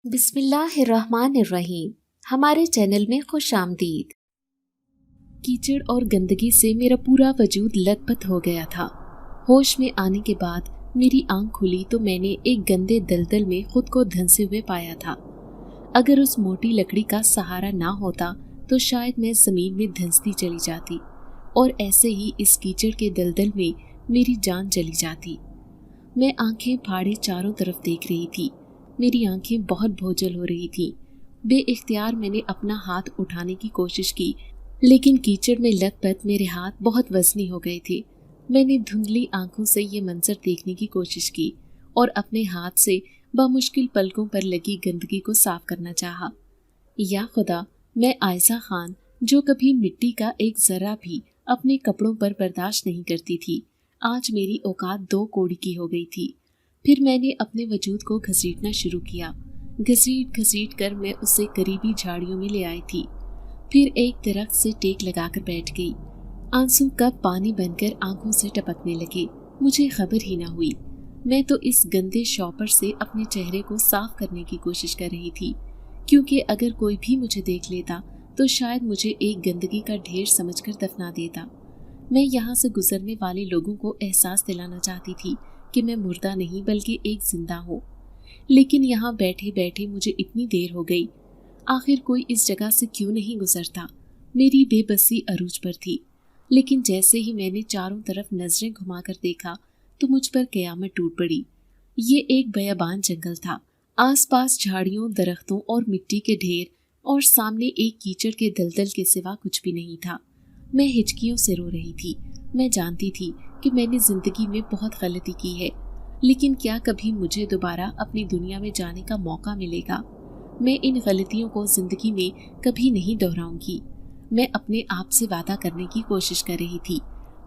बिस्मिल्लाहिर्रहमानिर्रहीम। हमारे चैनल में खुश आमदीद। कीचड़ और गंदगी से मेरा पूरा वजूद लथपथ हो गया था। होश में आने के बाद मेरी आंख खुली तो मैंने एक गंदे दलदल में खुद को धंसे हुए पाया था। अगर उस मोटी लकड़ी का सहारा ना होता तो शायद मैं जमीन में धंसती चली जाती और ऐसे ही इस कीचड़ के दलदल में मेरी जान चली जाती। मैं आंखें फाड़े चारों तरफ देख रही थी। मेरी आंखें बहुत बोझल हो रही थी। बेइख्तियार मैंने अपना हाथ उठाने की कोशिश की, लेकिन कीचड़ में लथपथ मेरे हाथ बहुत वजनी हो गए थे। मैंने धुंधली आंखों से ये मंजर देखने की कोशिश की और अपने हाथ से बामुश्किल पलकों पर लगी गंदगी को साफ करना चाहा। या खुदा, मैं आयशा खान, जो कभी मिट्टी का एक जरा भी अपने कपड़ों पर बर्दाश्त नहीं करती थी, आज मेरी औकात 2 कोड़ी की हो गई थी। फिर मैंने अपने वजूद को घसीटना शुरू किया। घसीट घसीट कर मैं उसे करीबी झाड़ियों में ले आई थी। फिर एक दरख्त से टेक लगाकर बैठ गई। आंसू कब पानी बनकर आंखों से टपकने लगे, मुझे खबर ही ना हुई। मैं तो इस गंदे शॉपर से अपने चेहरे को साफ करने की कोशिश कर रही थी, क्योंकि अगर कोई भी मुझे देख लेता तो शायद मुझे एक गंदगी का ढेर समझकर दफना देता। मैं यहाँ से गुजरने वाले लोगों को एहसास दिलाना चाहती थी कि मैं मुर्दा नहीं बल्कि एक जिंदा हूँ। लेकिन यहाँ बैठे बैठे मुझे इतनी देर हो गई। आखिर कोई इस जगह से क्यों नहीं गुजरता? मेरी बेबसी अरूज पर थी। लेकिन जैसे ही मैंने चारों तरफ नजरें घुमाकर देखा तो मुझ पर कयामत टूट पड़ी। ये एक बयाबान जंगल था। आसपास झाड़ियों, दरख्तों और मिट्टी के ढेर और सामने एक कीचड़ के दलदल के सिवा कुछ भी नहीं था। मैं हिचकियों से रो रही थी। मैं जानती थी कि मैंने जिंदगी में बहुत गलती की है, लेकिन क्या कभी मुझे दोबारा अपनी दुनिया में जाने का मौका मिलेगा? मैं इन गलतियों को जिंदगी में कभी नहीं दोहराऊंगी। मैं अपने आप से वादा करने की कोशिश कर रही थी।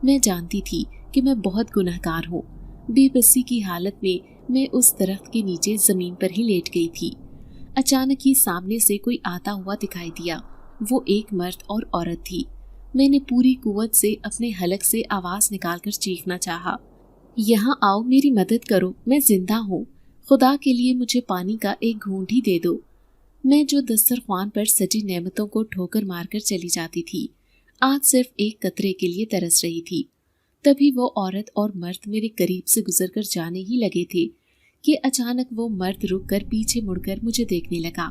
मैं जानती थी कि मैं बहुत गुनहगार हूँ। बेबसी की हालत में मैं उस दरख्त के नीचे जमीन पर ही लेट गई थी। अचानक ही सामने से कोई आता हुआ दिखाई दिया। वो एक मर्द और औरत थी। मैंने पूरी कुव्वत से अपने हलक से आवाज निकालकर चीखना चाहा, यहाँ आओ, मेरी मदद करो, मैं जिंदा हूँ। खुदा के लिए मुझे पानी का एक घूंट ही दे दो। मैं जो दस्तरख्वान पर सजी नेमतों को ठोकर मारकर चली जाती थी, आज सिर्फ एक कतरे के लिए तरस रही थी। तभी वो औरत और मर्द मेरे करीब से गुजरकर जाने ही लगे थे कि अचानक वो मर्द रुककर पीछे मुड़कर मुझे देखने लगा।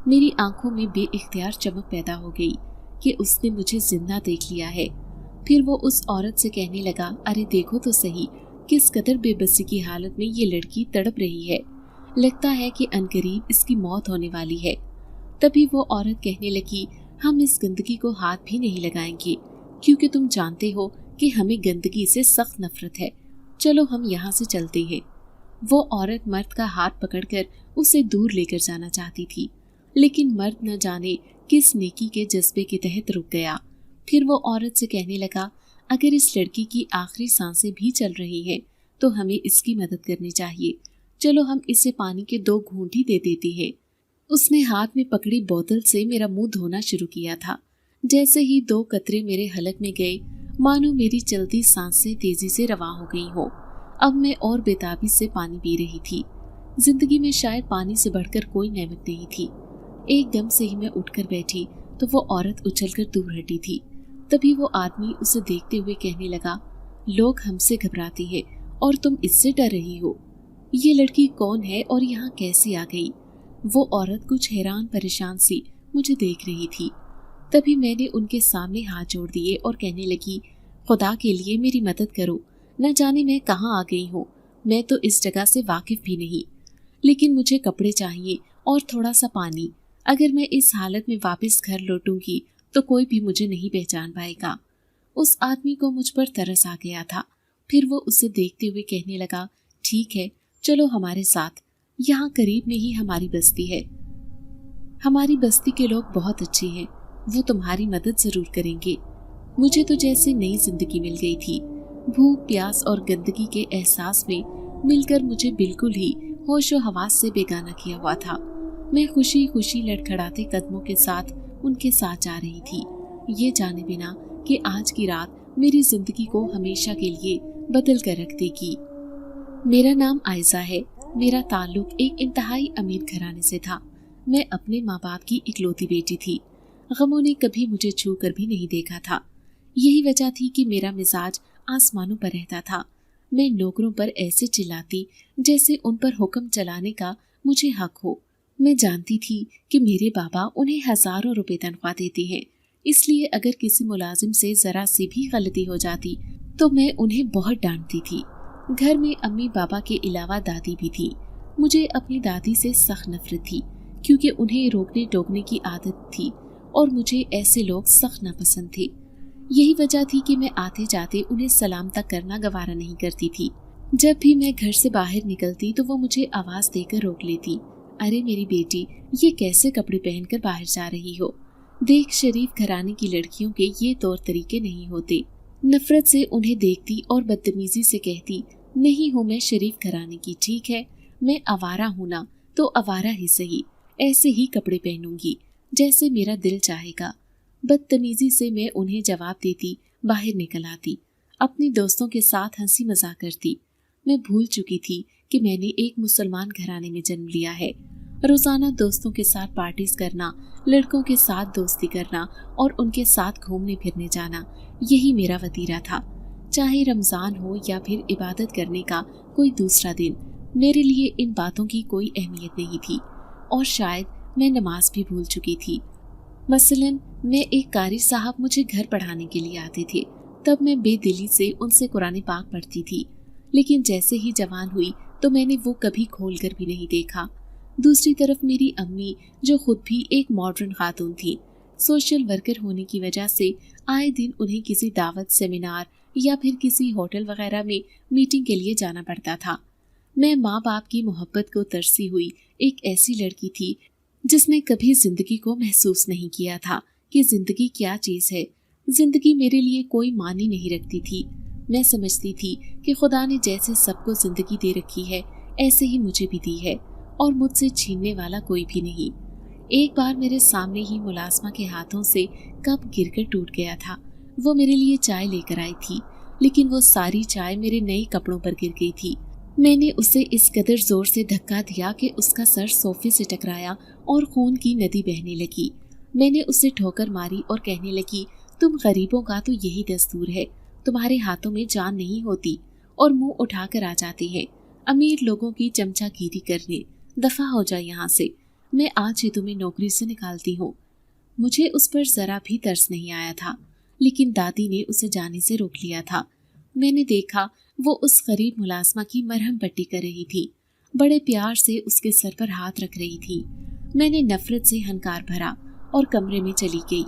मेरी आंखों में बेइख्तियार चमक पैदा हो गई कि उसने मुझे जिंदा देख लिया है। फिर वो उस औरत से कहने लगा, अरे देखो तो सही, किस कदर बेबसी की हालत में ये लड़की तड़प रही है। लगता है कि अनकरीब इसकी मौत होने वाली है। तभी वो औरत कहने लगी, हम इस गंदगी को हाथ भी नहीं लगाएंगे, क्योंकि तुम जानते हो कि हमें गंदगी से सख्त नफरत है। चलो हम यहाँ से चलते हैं। वो औरत मर्द का हाथ पकड़कर उसे दूर लेकर जाना चाहती थी, लेकिन मर्द न जाने किस नेकी के जज्बे के तहत रुक गया। फिर वो औरत से कहने लगा, अगर इस लड़की की आखिरी सांसें भी चल रही हैं तो हमें इसकी मदद करनी चाहिए। चलो हम इसे पानी के 2 घूंट ही दे देते हैं। उसने हाथ में पकड़ी बोतल से मेरा मुंह धोना शुरू किया था। जैसे ही 2 कतरे मेरे हलक में गए, मानो मेरी चलती सांसें तेजी से रवा हो गई हो। अब मैं और बेताबी से पानी पी रही थी। जिंदगी में शायद पानी से बढ़कर कोई नेमत नहीं थी। एकदम से ही मैं उठकर बैठी तो वो औरत उछलकर दूर हटी थी। तभी वो आदमी उसे देखते हुए कहने लगा, लोग हमसे घबराते हैं और तुम इससे डर रही हो। ये लड़की कौन है और यहाँ कैसे आ गई? वो औरत कुछ हैरान परेशान सी मुझे देख रही थी। तभी मैंने उनके सामने हाथ जोड़ दिए और कहने लगी, खुदा के लिए मेरी मदद करो। न जाने मैं कहाँ आ गई हूँ। मैं तो इस जगह से वाकिफ भी नहीं, लेकिन मुझे कपड़े चाहिए और थोड़ा सा पानी। अगर मैं इस हालत में वापस घर लौटूंगी तो कोई भी मुझे नहीं पहचान पाएगा। उस आदमी को मुझ पर तरस आ गया था। फिर वो उसे देखते हुए कहने लगा, ठीक है, चलो हमारे साथ। यहाँ करीब में ही हमारी बस्ती है। हमारी बस्ती के लोग बहुत अच्छे हैं, वो तुम्हारी मदद जरूर करेंगे। मुझे तो जैसे नई जिंदगी मिल गई थी। भूख, प्यास और गंदगी के एहसास में मिलकर मुझे बिल्कुल ही होशो हवास से बेगाना किया हुआ था। मैं खुशी खुशी लड़खड़ाते कदमों के साथ उनके साथ जा रही थी, ये जाने बिना कि आज की रात मेरी जिंदगी को हमेशा के लिए बदल कर रख देगी। मेरा नाम आयशा है। मेरा ताल्लुक एक इंतहाई अमीर घराने से था। मैं अपने माँ बाप की इकलौती बेटी थी। गमों ने कभी मुझे छू कर भी नहीं देखा था। यही वजह थी कि मेरा मिजाज आसमानों पर रहता था। मैं नौकरों पर ऐसे चिल्लाती जैसे उन पर हुक्म चलाने का मुझे हक हो। मैं जानती थी कि मेरे बाबा उन्हें हजारों रुपए तनख्वाह देते हैं, इसलिए अगर किसी मुलाजिम से जरा सी भी गलती हो जाती तो मैं उन्हें बहुत डांटती थी। घर में अम्मी पापा के अलावा दादी भी थी। मुझे अपनी दादी से सख्त नफरत थी, क्योंकि उन्हें रोकने टोकने की आदत थी और मुझे ऐसे लोग सख्त नापसंद थे। यही वजह थी कि मैं आते जाते उन्हें सलाम तक करना गवारा नहीं करती थी। जब भी मैं घर से बाहर निकलती तो वो मुझे आवाज देकर रोक लेती। अरे मेरी बेटी, ये कैसे कपड़े पहनकर बाहर जा रही हो? देख, शरीफ घराने की लड़कियों के ये तौर तरीके नहीं होते। नफरत से उन्हें देखती और बदतमीजी से कहती, नहीं हूँ मैं शरीफ घराने की, ठीक है, मैं आवारा हूँ ना तो आवारा ही सही, ऐसे ही कपड़े पहनूंगी जैसे मेरा दिल चाहेगा। बदतमीजी से मैं उन्हें जवाब देती, बाहर निकल आती, अपने दोस्तों के साथ हंसी मजाक करती। मैं भूल चुकी थी कि मैंने एक मुसलमान घराने में जन्म लिया है। रोजाना दोस्तों के साथ पार्टीज करना, लड़कों के साथ दोस्ती करना और उनके साथ घूमने फिरने जाना, यही मेरा वतीरा था। चाहे रमजान हो या फिर इबादत करने का कोई दूसरा दिन, मेरे लिए इन बातों की कोई अहमियत नहीं थी और शायद मैं नमाज भी भूल चुकी थी। मसलन मैं एक कारी साहब मुझे घर पढ़ाने के लिए आते थे, तब मैं बेदिली से उनसे कुरान पाक पढ़ती थी, लेकिन जैसे ही जवान हुई तो मैंने वो कभी खोल कर भी नहीं देखा। दूसरी तरफ मेरी अम्मी, जो खुद भी एक मॉडर्न खातून थी, सोशल वर्कर होने की वजह से आए दिन उन्हें किसी दावत, सेमिनार या फिर किसी होटल वगैरह में मीटिंग के लिए जाना पड़ता था। मैं माँ बाप की मोहब्बत को तरसी हुई एक ऐसी लड़की थी जिसने कभी जिंदगी को महसूस नहीं किया था कि जिंदगी क्या चीज है। जिंदगी मेरे लिए कोई मानी नहीं रखती थी। मैं समझती थी कि खुदा ने जैसे सबको जिंदगी दे रखी है, ऐसे ही मुझे भी दी है और मुझसे छीनने वाला कोई भी नहीं। एक बार मेरे सामने ही मुलाजमा के हाथों से कप गिरकर टूट गया था। वो मेरे लिए चाय लेकर आई थी, लेकिन वो सारी चाय मेरे नए कपड़ों पर गिर गई थी। मैंने उसे इस कदर जोर से धक्का दिया कि उसका सर सोफे से टकराया और खून की नदी बहने लगी। मैंने उसे ठोकर मारी और कहने लगी, तुम गरीबों का तो यही दस्तूर है, तुम्हारे हाथों में जान नहीं होती और मुंह उठाकर आ जाते हैं अमीर लोगों की चमचागिरी करने। दफा हो जाए यहाँ से, मैं आज ही तुम्हें नौकरी से निकालती हूँ। मुझे उस पर जरा भी तरस नहीं आया था, लेकिन दादी ने उसे जाने से रोक लिया था। मैंने देखा वो उस गरीब मुलाजमा की मरहम पट्टी कर रही थी, बड़े प्यार से उसके सर पर हाथ रख रही थी। मैंने नफरत से हंकार भरा और कमरे में चली गई।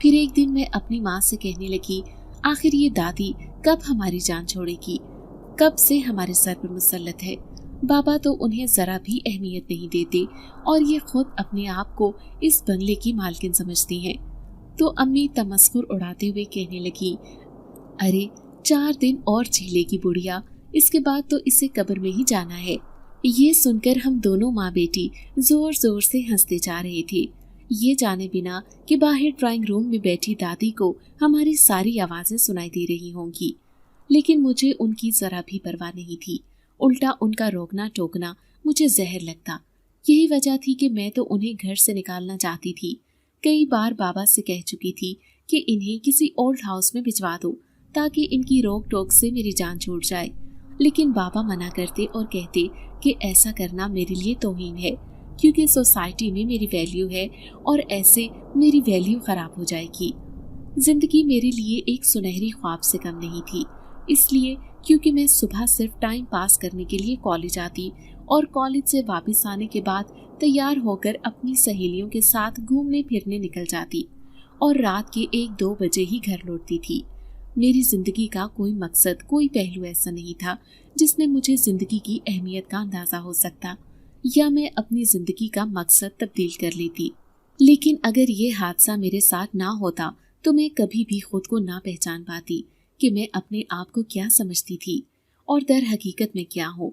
फिर एक दिन मैं अपनी माँ से कहने लगी, आखिर ये दादी कब हमारी जान छोड़ेगी? कब से हमारे सर पर मुसल्लत है। बाबा तो उन्हें जरा भी अहमियत नहीं देते और ये खुद अपने आप को इस बंगले की मालकिन समझती हैं। तो अम्मी तमस्कुर उड़ाते हुए कहने लगी, अरे 4 दिन और झेलेगी बुढ़िया, इसके बाद तो इसे कब्र में ही जाना है। ये सुनकर हम दोनों माँ बेटी जोर जोर से हंसते जा रहे थे, ये जाने बिना कि बाहर ड्राइंग रूम में बैठी दादी को हमारी सारी आवाजें सुनाई दे रही होंगी। लेकिन मुझे उनकी जरा भी परवाह नहीं थी, उल्टा उनका रोकना टोकना मुझे जहर लगता। यही वजह थी कि मैं तो उन्हें घर से निकालना चाहती थी। कई बार बाबा से कह चुकी थी कि इन्हें किसी ओल्ड हाउस में भिजवा दो ताकि इनकी रोक टोक से मेरी जान छूट जाए, लेकिन बाबा मना करते और कहते कि ऐसा करना मेरे लिए तौहीन है, क्योंकि सोसाइटी में मेरी वैल्यू है और ऐसे मेरी वैल्यू खराब हो जाएगी। जिंदगी मेरे लिए एक सुनहरी ख्वाब से कम नहीं थी, इसलिए क्योंकि मैं सुबह सिर्फ टाइम पास करने के लिए कॉलेज आती और कॉलेज से वापस आने के बाद तैयार होकर अपनी सहेलियों के साथ घूमने फिरने निकल जाती और रात के 1-2 बजे ही घर लौटती थी। मेरी जिंदगी का कोई मकसद, कोई पहलू ऐसा नहीं था जिसमें मुझे जिंदगी की अहमियत का अंदाजा हो सकता या मैं अपनी जिंदगी का मकसद तब्दील कर लेती। लेकिन अगर ये हादसा मेरे साथ ना होता तो मैं कभी भी खुद को ना पहचान पाती कि मैं अपने आप को क्या समझती थी और दर हकीकत में क्या हूँ।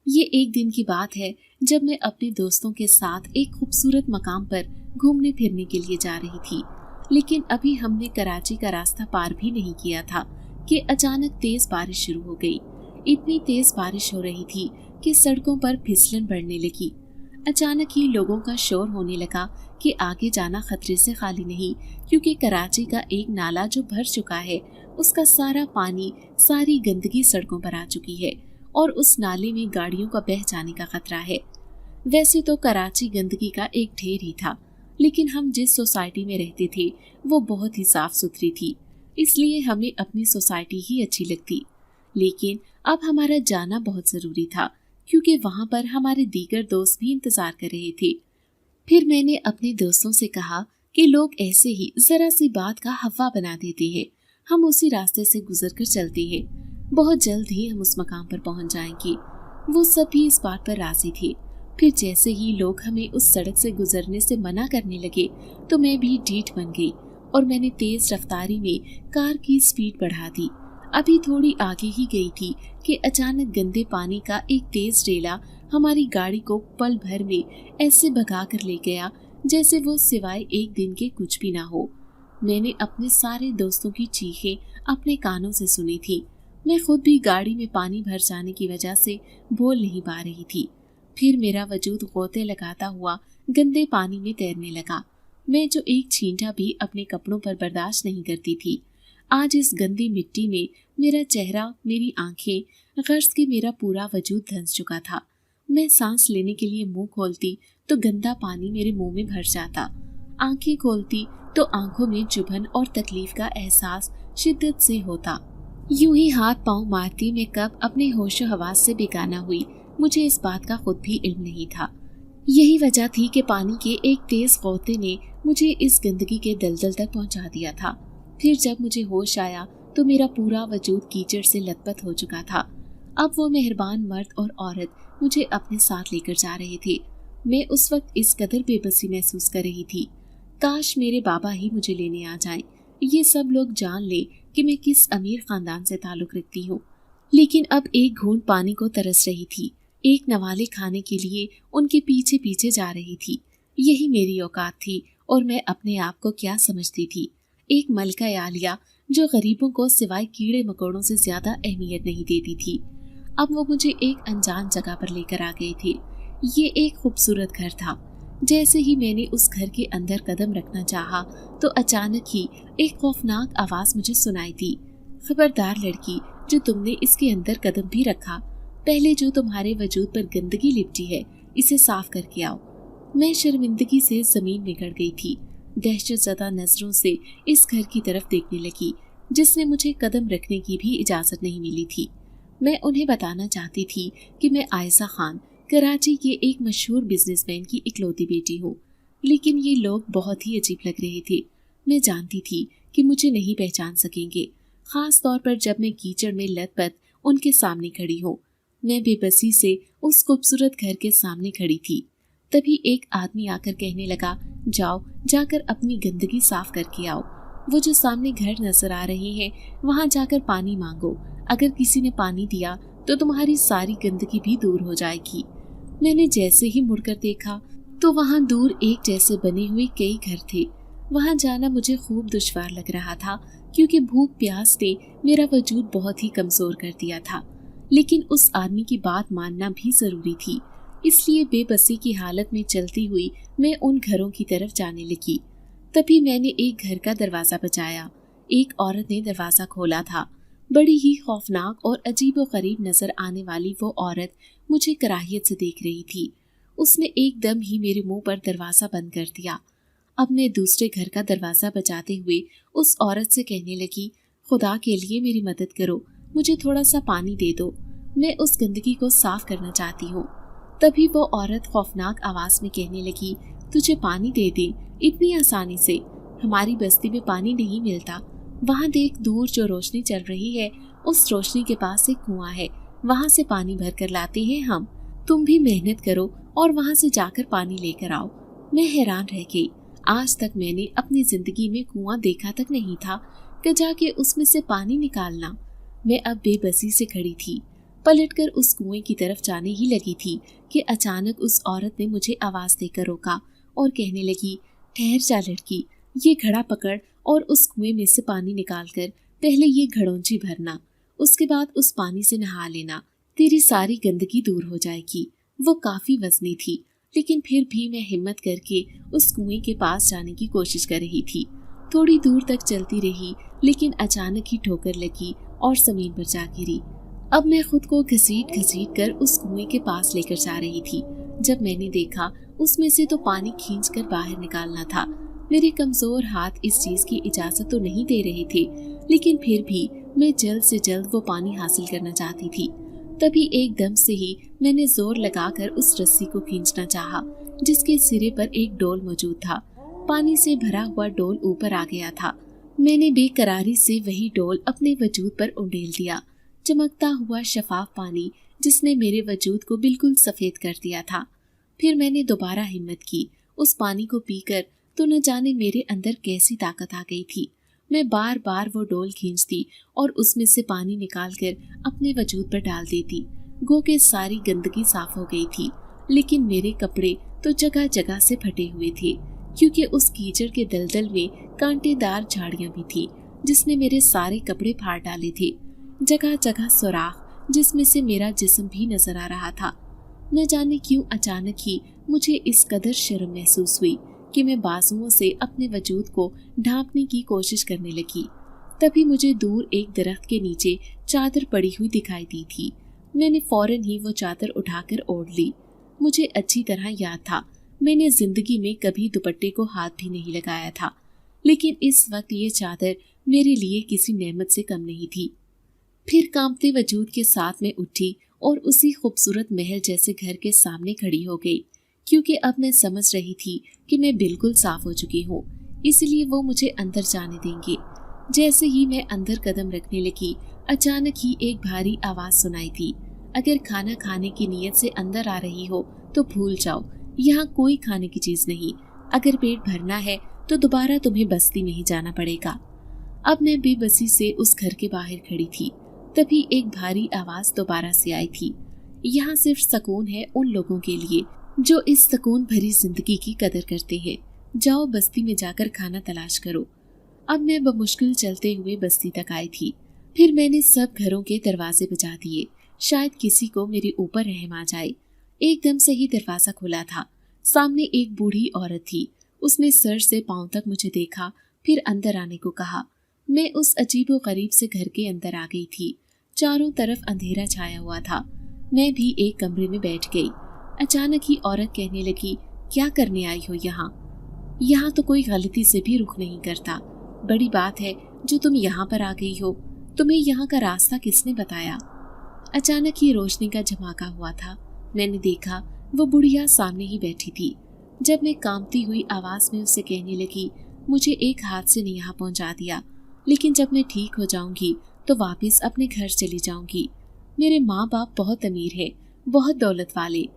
ये एक दिन की बात है जब मैं अपने दोस्तों के साथ एक खूबसूरत मकाम पर घूमने फिरने के लिए जा रही थी, लेकिन अभी हमने कराची का रास्ता पार भी नहीं किया था कि अचानक तेज बारिश शुरू हो गई। इतनी तेज बारिश हो रही थी کہ सड़कों पर फिसलन बढ़ने लगी। अचानक ही लोगों का शोर होने लगा कि आगे जाना खतरे से खाली नहीं, क्योंकि कराची का एक नाला जो भर चुका है, उसका सारा पानी, सारी गंदगी सड़कों पर आ चुकी है और उस नाले में गाड़ियों का बह जाने का खतरा है। वैसे तो कराची गंदगी का एक ढेर ही था, लेकिन हम जिस सोसाइटी में रहते थे वो बहुत ही साफ सुथरी थी, इसलिए हमें अपनी सोसाइटी ही अच्छी लगती। लेकिन अब हमारा जाना बहुत जरूरी था, क्योंकि वहां पर हमारे दीगर दोस्त भी इंतजार कर रहे थे। फिर मैंने अपने दोस्तों से कहा कि लोग ऐसे ही जरा सी बात का हवा बना देते हैं, हम उसी रास्ते से गुजर कर चलते हैं, बहुत जल्द ही हम उस मकाम पर पहुंच जाएंगे। वो सब भी इस बात पर राजी थे। फिर जैसे ही लोग हमें उस सड़क से गुजरने से मना करने लगे तो मैं भी ढीठ बन गई और मैंने तेज रफ्तारी में कार की स्पीड बढ़ा दी। अभी थोड़ी आगे ही गई थी कि अचानक गंदे पानी का एक तेज रेला हमारी गाड़ी को पल भर में ऐसे भगा कर ले गया जैसे वो सिवाय एक दिन के कुछ भी ना हो। मैंने अपने सारे दोस्तों की चीखें अपने कानों से सुनी थी। मैं खुद भी गाड़ी में पानी भर जाने की वजह से बोल नहीं पा रही थी। फिर मेरा वजूद गोते लगाता हुआ गंदे पानी में तैरने लगा। मैं जो एक छींटा भी अपने कपड़ों पर बर्दाश्त नहीं करती थी, आज इस गंदी मिट्टी में मेरा चेहरा, मेरी आंखें, गर्ज के मेरा पूरा वजूद धंस चुका था। मैं सांस लेने के लिए मुंह खोलती तो गंदा पानी मेरे मुंह में भर जाता, आंखें खोलती तो आंखों में चुभन और तकलीफ का एहसास शिद्दत से होता। यूं ही हाथ पांव मारती मैं कब अपने होशो हवास से बेगाना हुई, मुझे इस बात का खुद भी इल्म नहीं था। यही वजह थी कि पानी के एक तेज गौते ने मुझे इस गंदगी के दलदल तक पहुंचा दिया था। फिर जब मुझे होश आया तो मेरा पूरा वजूद कीचड़ से लथपथ हो चुका था। अब वो मेहरबान मर्द और औरत मुझे अपने साथ लेकर जा रहे थे। मैं उस वक्त इस कदर बेबसी महसूस कर रही थी, काश मेरे बाबा ही मुझे लेने आ जाएं, ये सब लोग जान ले कि मैं किस अमीर खानदान से ताल्लुक रखती हूँ। लेकिन अब एक घूंट पानी को तरस रही थी, एक नवाले खाने के लिए उनके पीछे पीछे जा रही थी। यही मेरी औकात थी और मैं अपने आप को क्या समझती थी, एक मलका आलिया जो गरीबों को सिवाय कीड़े मकोड़ों से ज्यादा अहमियत नहीं देती थी। अब वो मुझे एक अनजान जगह पर लेकर आ गए थे। ये एक खूबसूरत घर था। जैसे ही मैंने उस घर के अंदर कदम रखना चाहा तो अचानक ही एक खौफनाक आवाज मुझे सुनाई दी, खबरदार लड़की, जो तुमने इसके अंदर कदम भी रखा, पहले जो तुम्हारे वजूद पर गंदगी लिपटी है इसे साफ करके आओ। मैं शर्मिंदगी से जमीन में गड़ गई थी, दहशतज़दा नजरों से इस घर की तरफ देखने लगी जिसमें मुझे कदम रखने की भी इजाजत नहीं मिली थी। मैं उन्हें बताना चाहती थी कि मैं आयशा खान, कराची के एक मशहूर बिजनेसमैन की इकलौती बेटी हूँ, लेकिन ये लोग बहुत ही अजीब लग रहे थे। मैं जानती थी कि मुझे नहीं पहचान सकेंगे, खास तौर पर जब मैं कीचड़ में लथपथ उनके सामने खड़ी हूँ। मैं बेबसी से उस खूबसूरत घर के सामने खड़ी थी। तभी एक आदमी आकर कहने लगा, जाओ जाकर अपनी गंदगी साफ करके आओ। वो जो सामने घर नजर आ रहे हैं वहाँ जाकर पानी मांगो, अगर किसी ने पानी दिया तो तुम्हारी सारी गंदगी भी दूर हो जाएगी। मैंने जैसे ही मुड़कर देखा तो वहाँ दूर एक जैसे बने हुए कई घर थे। वहाँ जाना मुझे खूब दुश्वार लग रहा था, क्योंकि भूख प्यास ने मेरा वजूद बहुत ही कमजोर कर दिया था। लेकिन उस आदमी की बात मानना भी जरूरी थी, इसलिए बेबसी की हालत में चलती हुई मैं उन घरों की तरफ जाने लगी। तभी मैंने एक घर का दरवाजा बजाया। एक औरत ने दरवाजा खोला था। बड़ी ही खौफनाक और अजीबोगरीब नजर आने वाली वो औरत मुझे कराहियत से देख रही थी। उसने एकदम ही मेरे मुंह पर दरवाजा बंद कर दिया। अब मैं दूसरे घर का दरवाजा बजाते हुए उस औरत से कहने लगी, खुदा के लिए मेरी मदद करो, मुझे थोड़ा सा पानी दे दो, मैं उस गंदगी को साफ करना चाहती हूँ। तभी वो औरत खौफनाक आवाज में कहने लगी, तुझे पानी दे दे इतनी आसानी से? हमारी बस्ती में पानी नहीं मिलता। वहाँ देख, दूर जो रोशनी चल रही है उस रोशनी के पास एक कुआं है, वहाँ से पानी भर कर लाते हैं हम। तुम भी मेहनत करो और वहाँ से जाकर पानी लेकर आओ। मैं हैरान रह गई। आज तक मैंने अपनी जिंदगी में कुआं देखा तक नहीं था कि जाके उसमें से पानी निकालना। मैं अब बेबसी से खड़ी थी, पलटकर उस कुएं की तरफ जाने ही लगी थी कि अचानक उस औरत ने मुझे आवाज देकर रोका और कहने लगी, ठहर जा लड़की, ये घड़ा पकड़ और उस कुएं में से पानी निकालकर पहले ये घड़ोंची भरना, उसके बाद उस पानी से नहा लेना, तेरी सारी गंदगी दूर हो जाएगी। वो काफी वजनी थी, लेकिन फिर भी मैं हिम्मत करके उस कुएं के पास जाने की कोशिश कर रही थी। थोड़ी दूर तक चलती रही, लेकिन अचानक ही ठोकर लगी और जमीन पर जा गिरी। अब मैं खुद को घसीट घसीट कर उस कुएं के पास लेकर जा रही थी, जब मैंने देखा उसमें से तो पानी खींचकर बाहर निकालना था। मेरे कमजोर हाथ इस चीज की इजाजत तो नहीं दे रहे थे, लेकिन फिर भी मैं जल्द से जल्द वो पानी हासिल करना चाहती थी। तभी एकदम से ही मैंने जोर लगाकर उस रस्सी को खींचना चाहा, जिसके सिरे पर एक डोल मौजूद था। पानी से भरा हुआ डोल ऊपर आ गया था। मैंने बेकरारी से वही डोल अपने वजूद पर उंडेल दिया। चमकता हुआ शफाफ पानी जिसने मेरे वजूद को बिल्कुल सफेद कर दिया था। फिर मैंने दोबारा हिम्मत की। उस पानी को पीकर तो न जाने मेरे अंदर कैसी ताकत आ गई थी। मैं बार बार वो डोल खींचती और उसमें से पानी निकालकर अपने वजूद पर डाल देती। गो के सारी गंदगी साफ हो गई थी, लेकिन मेरे कपड़े तो जगह जगह से फटे हुए थे, क्योंकि उस कीचड़ के दलदल में कांटेदार झाड़ियां भी थी, जिसने मेरे सारे कपड़े फाड़ डाले थे। जगह जगह सुराख, जिसमें से मेरा जिस्म भी नजर आ रहा था। न जाने क्यों अचानक ही मुझे इस कदर शर्म महसूस हुई कि मैं बाजुओं से अपने वजूद को ढांपने की कोशिश करने लगी। तभी मुझे दूर एक दरख्त के नीचे चादर पड़ी हुई दिखाई दी थी। मैंने फौरन ही वो चादर उठाकर ओढ़ ली। मुझे अच्छी तरह याद था, मैंने जिंदगी में कभी दुपट्टे को हाथ भी नहीं लगाया था, लेकिन इस वक्त ये चादर मेरे लिए किसी नेमत से कम नहीं थी। फिर कांपते वजूद के साथ में उठी और उसी खूबसूरत महल जैसे घर के सामने खड़ी हो गई, क्योंकि अब मैं समझ रही थी कि मैं बिल्कुल साफ हो चुकी हूँ, इसलिए वो मुझे अंदर जाने देंगे। जैसे ही मैं अंदर कदम रखने लगी, अचानक ही एक भारी आवाज सुनाई दी। अगर खाना खाने की नीयत से अंदर आ रही हो तो भूल जाओ, यहाँ कोई खाने की चीज नहीं। अगर पेट भरना है तो दोबारा तुम्हें बस्ती में ही जाना पड़ेगा। अब मैं बेबसी से उस घर के बाहर खड़ी थी। तभी एक भारी आवाज दोबारा से आई थी, यहाँ सिर्फ सुकून है उन लोगों के लिए जो इस सुकून भरी जिंदगी की कदर करते हैं। जाओ बस्ती में जाकर खाना तलाश करो। अब मैं बमुश्किल चलते हुए बस्ती तक आई थी। फिर मैंने सब घरों के दरवाजे बजा दिए, शायद किसी को मेरे ऊपर रहम आ जाए। एकदम से ही दरवाजा खुला था। सामने एक बूढ़ी औरत थी। उसने सर से पांव तक मुझे देखा, फिर अंदर आने को कहा। मैं उस अजीबो गरीब से घर के अंदर आ गई थी। चारों तरफ अंधेरा छाया हुआ था। मैं भी एक कमरे में बैठ गई। अचानक ही औरत कहने लगी, क्या करने आई हो यहाँ? यहाँ तो कोई गलती से भी रुक नहीं करता। बड़ी बात है जो तुम यहाँ पर आ गई हो। तुम्हें यहाँ का रास्ता किसने बताया? अचानक ही रोशनी का झमाका हुआ था। मैंने देखा वो बुढ़िया सामने ही बैठी थी। जब मैं कांपती हुई आवाज में उससे कहने लगी, मुझे एक हादसे ने यहाँ पहुँचा दिया, लेकिन जब मैं ठीक हो जाऊंगी तो वापस अपने घर चली जाऊंगी। मेरे माँ बाप बहुत अमीर है, बहुत दौलत वाले।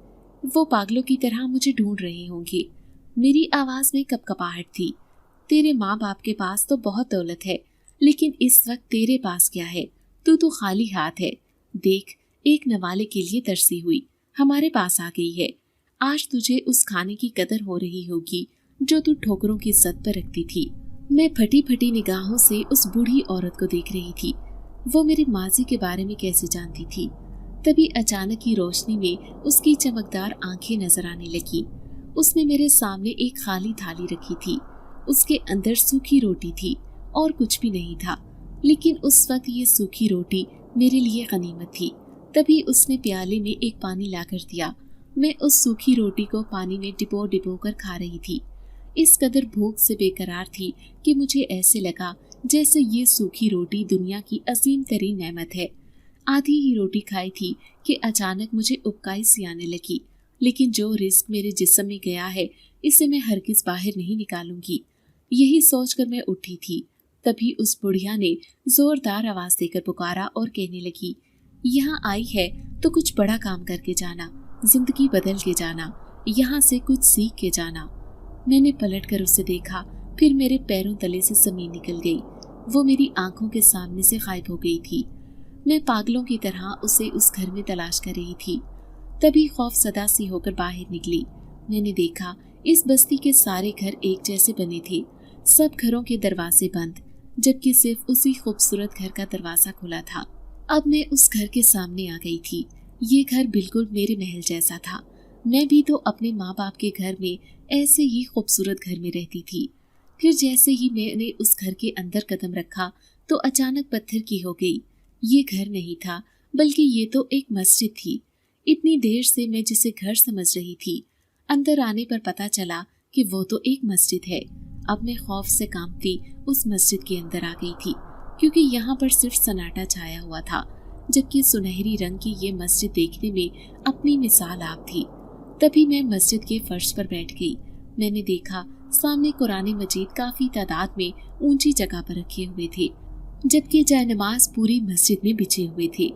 वो पागलों की तरह मुझे ढूंढ रहे होंगे। मेरी आवाज में कपकपाहट थी। तेरे माँ बाप के पास तो बहुत दौलत है, लेकिन इस वक्त तेरे पास क्या है? तू तो खाली हाथ है। देख, एक नवाले के लिए तरसी हुई हमारे पास आ गई है। आज तुझे उस खाने की कदर हो रही होगी जो तू ठोकरों की इज्जत पर रखती थी। मैं फटी फटी निगाहों से उस बूढ़ी औरत को देख रही थी। वो मेरे माजी के बारे में कैसे जानती थी? तभी अचानक ही रोशनी में उसकी चमकदार आंखें नजर आने लगी। उसने मेरे सामने एक खाली थाली रखी थी। उसके अंदर सूखी रोटी थी और कुछ भी नहीं था, लेकिन उस वक्त ये सूखी रोटी मेरे लिए गनीमत थी। तभी उसने प्याले में एक पानी लाकर दिया। मैं उस सूखी रोटी को पानी में डिपो डिपो कर खा रही थी। इस कदर भूख से बेकरार थी कि मुझे ऐसे लगा जैसे ये सूखी रोटी दुनिया की अजीम तरीन नेमत है। आधी ही रोटी खाई थी कि अचानक मुझे उबकाई सी आने लगी, लेकिन जो रिस्क मेरे जिस्म में गया है इसे मैं हरगिज बाहर नहीं निकालूंगी। यही सोचकर मैं उठी थी। तभी उस बुढ़िया ने जोरदार आवाज देकर पुकारा और कहने लगी, यहाँ आई है तो कुछ बड़ा काम करके जाना, जिंदगी बदल के जाना, यहाँ से कुछ सीख के जाना। मैंने पलट कर उसे देखा, फिर मेरे पैरों तले से जमीन निकल गई। वो मेरी आंखों के सामने से गायब हो गई थी। मैं पागलों की तरह उसे उस घर में तलाश कर रही थी। तभी खौफसदा सी होकर बाहर निकली। मैंने देखा इस बस्ती के सारे घर एक जैसे बने थे, सब घरों के दरवाजे बंद, जबकि सिर्फ उसी खूबसूरत घर का दरवाजा खुला था। अब मैं उस घर के सामने आ गई थी। ये घर बिल्कुल मेरे महल जैसा था। मैं भी तो अपने माँ बाप के घर में ऐसे ही खूबसूरत घर में रहती थी। फिर जैसे ही मैंने उस घर के अंदर कदम रखा तो अचानक पत्थर की हो गई। ये घर नहीं था, बल्कि ये तो एक मस्जिद थी। इतनी देर से मैं जिसे घर समझ रही थी, अंदर आने पर पता चला कि वो तो एक मस्जिद है। अब मैं खौफ से कांपती उस मस्जिद के अंदर आ गई थी, क्योंकि यहाँ पर सिर्फ सन्नाटा छाया हुआ था, जबकि सुनहरी रंग की ये मस्जिद देखने में अपनी मिसाल आप थी। तभी मैं मस्जिद के फर्श पर बैठ गई। मैंने देखा सामने कुरान मजीद काफी तादाद में ऊंची जगह पर रखे हुए थे, जबकि जायनमाज पूरी मस्जिद में बिछे हुए थे।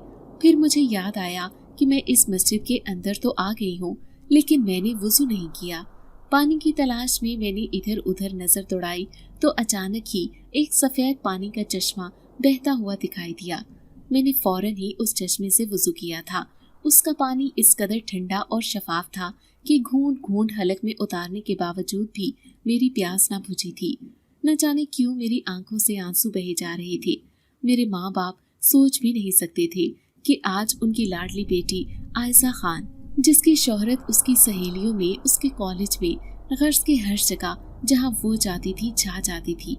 फिर मुझे याद आया कि मैं इस मस्जिद के अंदर तो आ गई हूँ, लेकिन मैंने वुजू नहीं किया। पानी की तलाश में मैंने इधर उधर नजर दौड़ाई तो अचानक ही एक सफेद पानी का चश्मा बहता हुआ दिखाई दिया। मैंने फौरन ही उस चश्मे से वुजू किया था। उसका पानी इस कदर ठंडा और शफाफ था कि घूंट घूंट हलक में उतारने के बावजूद भी मेरी प्यास ना बुझी थी। न जाने क्यों मेरी आंखों से आंसू बहे जा रहे थे। मेरे माँ बाप सोच भी नहीं सकते थे कि आज उनकी लाडली बेटी आयशा खान, जिसकी शोहरत उसकी सहेलियों में, उसके कॉलेज में, गर्ज के हर जगह जहाँ वो जाती थी छा जाती थी,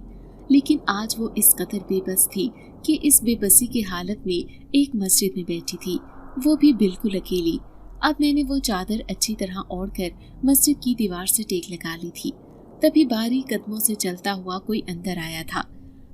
लेकिन आज वो इस कदर बेबस थी कि इस बेबसी की हालत में एक मस्जिद में बैठी थी, वो भी बिल्कुल अकेली। अब मैंने वो चादर अच्छी तरह ओढ़कर मस्जिद की दीवार से टेक लगा ली थी। तभी भारी कदमों से चलता हुआ कोई अंदर आया था।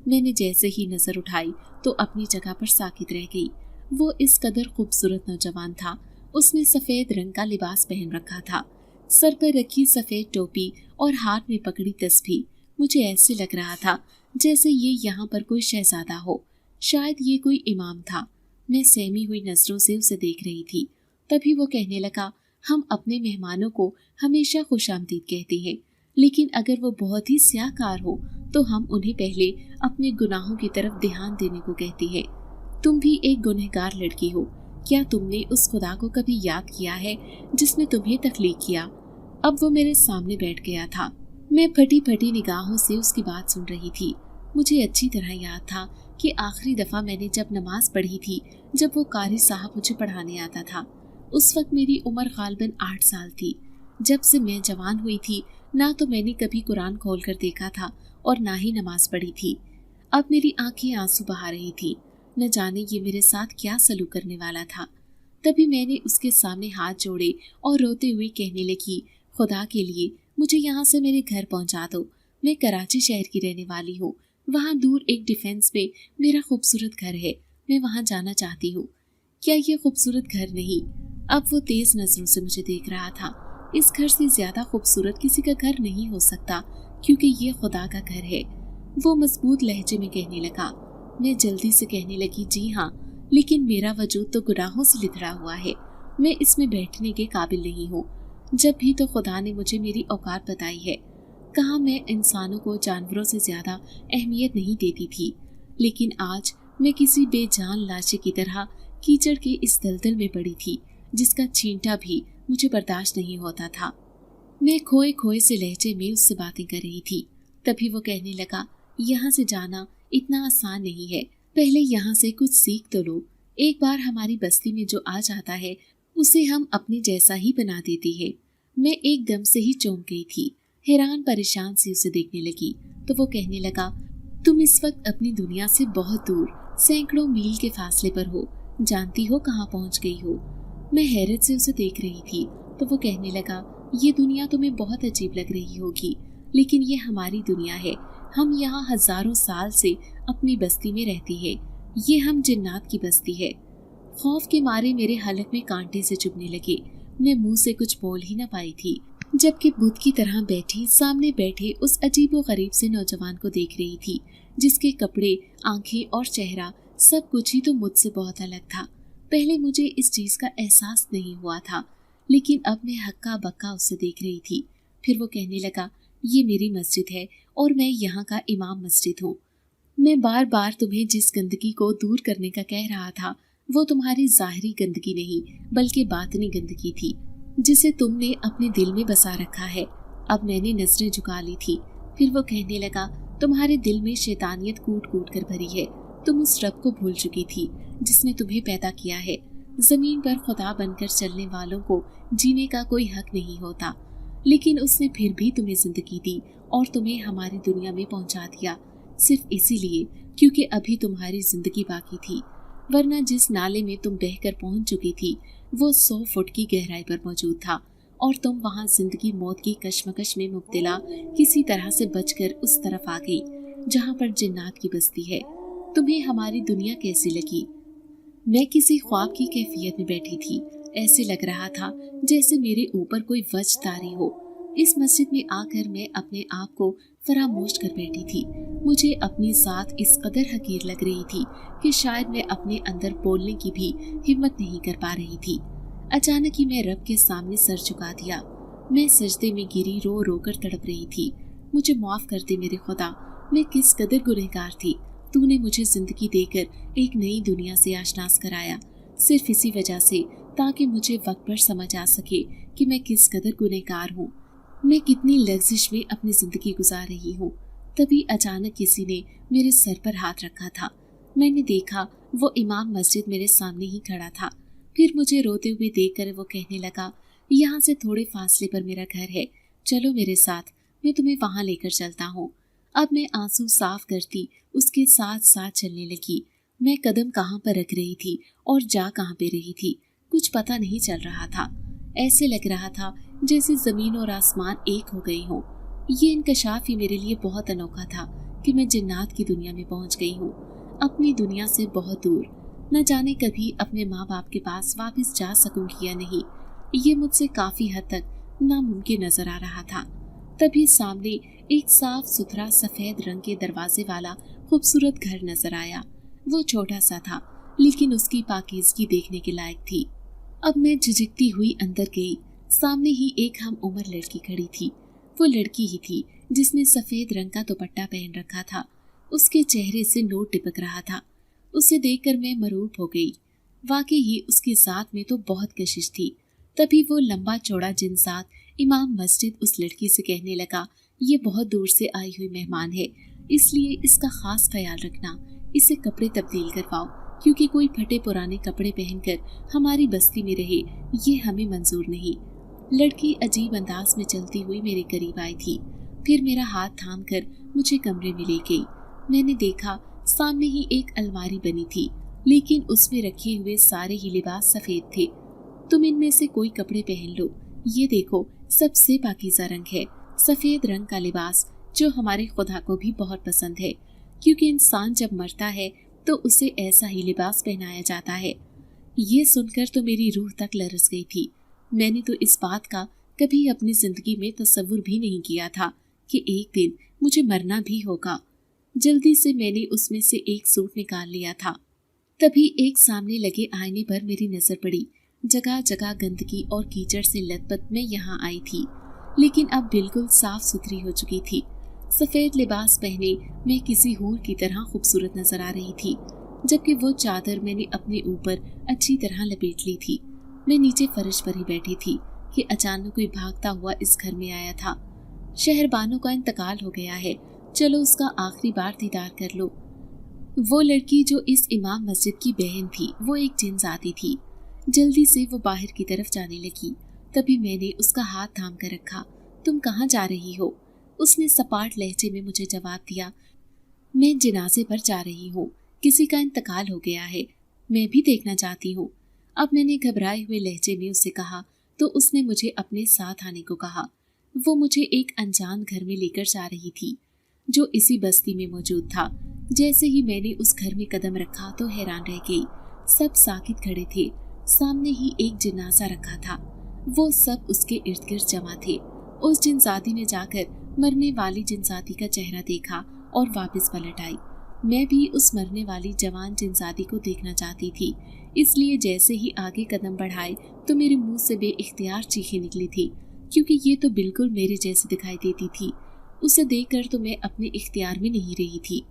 मैंने जैसे ही नजर उठाई तो अपनी जगह पर साकित रह गई। वो इस कदर खूबसूरत नौजवान था। उसने सफेद रंग का लिबास पहन रखा था, सर पर रखी सफेद टोपी और हाथ में पकड़ी तस्बीह। मुझे ऐसे लग रहा था जैसे ये यहाँ पर कोई शहजादा हो, शायद ये कोई इमाम था। मैं सहमी हुई नजरों से उसे देख रही थी। तभी वो कहने लगा, हम अपने मेहमानों को हमेशा खुशामदीद कहते हैं, लेकिन अगर वो बहुत ही स्याहकार हो तो हम उन्हें पहले अपने गुनाहों की तरफ ध्यान देने को कहते हैं। तुम भी एक गुनहगार लड़की हो। क्या तुमने उस खुदा को कभी याद किया है जिसने तुम्हें तख्लीक किया? अब वो मेरे सामने बैठ गया था। मैं फटी फटी निगाहों से उसकी बात सुन रही थी। मुझे अच्छी तरह याद था कि आखिरी दफा मैंने जब नमाज पढ़ी थी, जब वो कारी साहब मुझे पढ़ाने आता था, उस वक्त मेरी उम्र गालबन 8 साल थी। जब से मैं जवान हुई थी, ना तो मैंने कभी कुरान खोल कर देखा था और ना ही नमाज पढ़ी थी। अब मेरी आंखें आंसू बहा रही थी। न जाने ये मेरे साथ क्या सलूक करने वाला था। तभी मैंने उसके सामने हाथ जोड़े और रोते हुए कहने लगी, खुदा के लिए मुझे यहाँ से मेरे घर पहुँचा दो। मैं कराची शहर की रहने वाली हूँ। वहाँ दूर एक डिफेंस में मेरा खूबसूरत घर है। मैं वहाँ जाना चाहती हूँ। क्या ये खूबसूरत घर नहीं? अब वो तेज नजरों से मुझे देख रहा था। इस घर से ज्यादा खूबसूरत किसी का घर नहीं हो सकता, क्योंकि ये खुदा का घर है। वो मजबूत लहजे में कहने लगा। मैं जल्दी से कहने लगी, जी हाँ, लेकिन मेरा वजूद तो गुनाहों से लिथड़ा हुआ है। मैं इसमें बैठने के काबिल नहीं हूँ। जब भी तो खुदा ने मुझे मेरी औकात बताई है। कहा मैं इंसानों को जानवरों से ज्यादा अहमियत नहीं देती थी, लेकिन आज मैं किसी बेजान लाशे की तरह कीचड़ के इस दलदल में पड़ी थी, जिसका छींटा भी मुझे बर्दाश्त नहीं होता था। मैं खोए खोए से लहजे में उससे बातें कर रही थी। तभी वो कहने लगा, यहाँ से जाना इतना आसान नहीं है। पहले यहाँ से कुछ सीख तो लो। एक बार हमारी बस्ती में जो आ जाता है, उसे हम अपने जैसा ही बना देते हैं। मैं एकदम से ही चौंक गई थी। हैरान परेशान सी उसे देखने लगी तो वो कहने लगा, तुम इस वक्त अपनी दुनिया से बहुत दूर, सैकड़ों मील के फासले पर हो। जानती हो कहाँ पहुँच गई हो? मैं हैरत से उसे देख रही थी तो वो कहने लगा, ये दुनिया तुम्हें बहुत अजीब लग रही होगी, लेकिन ये हमारी दुनिया है। हम यहाँ हजारों साल से अपनी बस्ती में रहते हैं। ये हम जिन्नात की बस्ती है। खौफ के मारे मेरे हलक में कांटे से चुभने लगे। मैं मुंह से कुछ बोल ही न पाई थी, जबकि बुत की तरह बैठी सामने बैठे उस अजीबो गरीब से नौजवान को देख रही थी, जिसके कपड़े, आंखें और चेहरा सब कुछ ही तो मुझसे बहुत अलग था। पहले मुझे इस चीज का एहसास नहीं हुआ था, लेकिन अब मैं हक्का बक्का उसे देख रही थी। फिर वो कहने लगा, ये मेरी मस्जिद है और मैं यहाँ का इमाम मस्जिद हूँ। मैं बार बार तुम्हें जिस गंदगी को दूर करने का कह रहा था, वो तुम्हारी ज़ाहिरी गंदगी नहीं बल्कि बातनी गंदगी थी, जिसे तुमने अपने दिल में बसा रखा है। अब मैंने नजरें झुका ली थी। फिर वो कहने लगा, तुम्हारे दिल में शैतानियत कूट कूट कर भरी है। तुम उस रब को भूल चुकी थी जिसने तुम्हें पैदा किया है। जमीन पर खुदा बनकर चलने वालों को जीने का कोई हक नहीं होता, लेकिन उसने फिर भी तुम्हें जिंदगी दी और तुम्हें हमारी दुनिया में पहुंचा दिया, सिर्फ इसीलिए क्योंकि अभी तुम्हारी जिंदगी बाकी थी। वरना जिस नाले में तुम बहकर पहुंच चुकी थी वो 100 फुट की गहराई पर मौजूद था और तुम वहां जिंदगी मौत की कश्मकश में मुब्तला किसी तरह से बचकर उस तरफ आ गई जहां पर जिन्नात की बस्ती है। तुम्हें हमारी दुनिया कैसी लगी? मैं किसी ख्वाब की कैफियत में बैठी थी। ऐसे लग रहा था जैसे मेरे ऊपर कोई वज्र तारी हो। इस मस्जिद में आकर मैं अपने आप को फरामोश कर बैठी थी। मुझे अपनी ज़ात इस कदर हकीर लग रही थी कि शायद मैं अपने अंदर बोलने की भी हिम्मत नहीं कर पा रही थी। अचानक ही मैं रब के सामने सर झुका दिया। मैं सजदे में गिरी, रो रो कर तड़प रही थी। मुझे माफ़ कर दे मेरे खुदा, मैं किस कदर गुनहगार थी। तूने मुझे जिंदगी देकर एक नई दुनिया से आशनास कराया, सिर्फ इसी वजह से ताकि मुझे वक्त पर समझ आ सके कि मैं किस कदर गुनहगार हूँ, मैं कितनी लग्जिश में अपनी जिंदगी गुजार रही हूँ। तभी अचानक किसी ने मेरे सर पर हाथ रखा था। मैंने देखा वो इमाम मस्जिद मेरे सामने ही खड़ा था। फिर मुझे रोते हुए देखकर वो कहने लगा, यहाँ से थोड़े फासले पर मेरा घर है, चलो मेरे साथ, मैं तुम्हें वहाँ लेकर चलता हूँ। अब मैं आंसू साफ करती उसके साथ साथ चलने लगी। मैं कदम कहाँ पर रख रही थी और जा कहाँ पे रही थी कुछ पता नहीं चल रहा था। ऐसे लग रहा था जैसे जमीन और आसमान एक हो गई हों। ये इंकशाफ ही मेरे लिए बहुत अनोखा था कि मैं जिन्नात की दुनिया में पहुंच गई हूँ, अपनी दुनिया से बहुत दूर। न जाने कभी अपने माँ बाप के पास वापस जा सकूंगी या नहीं, ये मुझसे काफी हद तक नामुमकिन नजर आ रहा था। तभी सामने एक साफ सुथरा सफेद रंग के दरवाजे वाला खूबसूरत घर नजर आया। वो छोटा सा था लेकिन उसकी पाकीज़गी देखने के लायक थी। अब मैं झिझकती हुई अंदर गई। सामने ही एक हम उम्र लड़की खड़ी थी। वो लड़की ही थी जिसने सफेद रंग का दुपट्टा पहन रखा था। उसके चेहरे से नूर टिपक रहा था। उसे देखकर मैं मरूब हो गई। वाकई ही उसकी जात में तो बहुत कशिश थी। तभी वो लंबा चौड़ा जिनसात इमाम मस्जिद उस लड़की से कहने लगा, ये बहुत दूर से आई हुई मेहमान है, इसलिए इसका खास ख्याल रखना, इसे कपड़े तब्दील करवाओ, क्योंकि कोई फटे पुराने कपड़े पहनकर हमारी बस्ती में रहे, ये हमें मंजूर नहीं। लड़की अजीब अंदाज में चलती हुई मेरे करीब आई थी। फिर मेरा हाथ थाम कर मुझे कमरे में ले गई। मैंने देखा सामने ही एक अलमारी बनी थी, लेकिन उसमें रखे हुए सारे ही लिबास सफेद थे। तुम इनमें से कोई कपड़े पहन लो, ये देखो सबसे पाकीज़ा रंग है, सफेद रंग का लिबास, जो हमारे खुदा को भी बहुत पसंद है, क्योंकि इंसान जब मरता है तो उसे ऐसा ही लिबास पहनाया जाता है। ये सुनकर तो मेरी रूह तक लरस गई थी। मैंने तो इस बात का कभी अपनी जिंदगी में तसव्वुर भी नहीं किया था कि एक दिन मुझे मरना भी होगा। जल्दी से मैंने उसमें से एक सूट निकाल लिया था। तभी एक सामने लगे आईने पर मेरी नजर पड़ी। जगह जगह गंदगी और कीचड़ से लथपथ मैं यहाँ आई थी, लेकिन अब बिल्कुल साफ सुथरी हो चुकी थी। सफेद लिबास पहने मैं किसी हूर की तरह खूबसूरत नजर आ रही थी, जबकि वो चादर मैंने अपने ऊपर अच्छी तरह लपेट ली थी। मैं नीचे फर्श पर ही बैठी थी कि अचानक कोई भागता हुआ इस घर में आया था। शहरबानों का इंतकाल हो गया है, चलो उसका आखिरी बार दीदार कर लो। वो लड़की जो इस इमाम मस्जिद की बहन थी, वो एक जिनजाती थी। जल्दी से वो बाहर की तरफ जाने लगी। तभी मैंने उसका हाथ थाम कर रखा। तुम कहाँ जा रही हो? उसने सपाट लहजे में मुझे जवाब दिया, मैं जनाजे पर जा रही हूँ, किसी का इंतकाल हो गया है, मैं भी देखना चाहती हूँ। अब मैंने घबराए हुए लहजे में उससे कहा तो उसने मुझे अपने साथ आने को कहा। वो मुझे एक अनजान घर में लेकर जा रही थी जो इसी बस्ती में मौजूद था। जैसे ही मैंने उस घर में कदम रखा तो हैरान रह गई। सब साकित खड़े थे। सामने ही एक जनाजा रखा था। वो सब उसके इर्द गिर्द जमा थे। उस जिनजाती ने जाकर मरने वाली जिनजाती का चेहरा देखा और वापस पलट आई। मैं भी उस मरने वाली जवान जिनजाती को देखना चाहती थी, इसलिए जैसे ही आगे कदम बढ़ाए तो मेरे मुंह से बेइख्तियार चीखें निकली थी, क्योंकि ये तो बिल्कुल मेरे जैसी दिखाई देती थी। उसे देखकर तो मैं अपने इख्तियार में नहीं रही थी।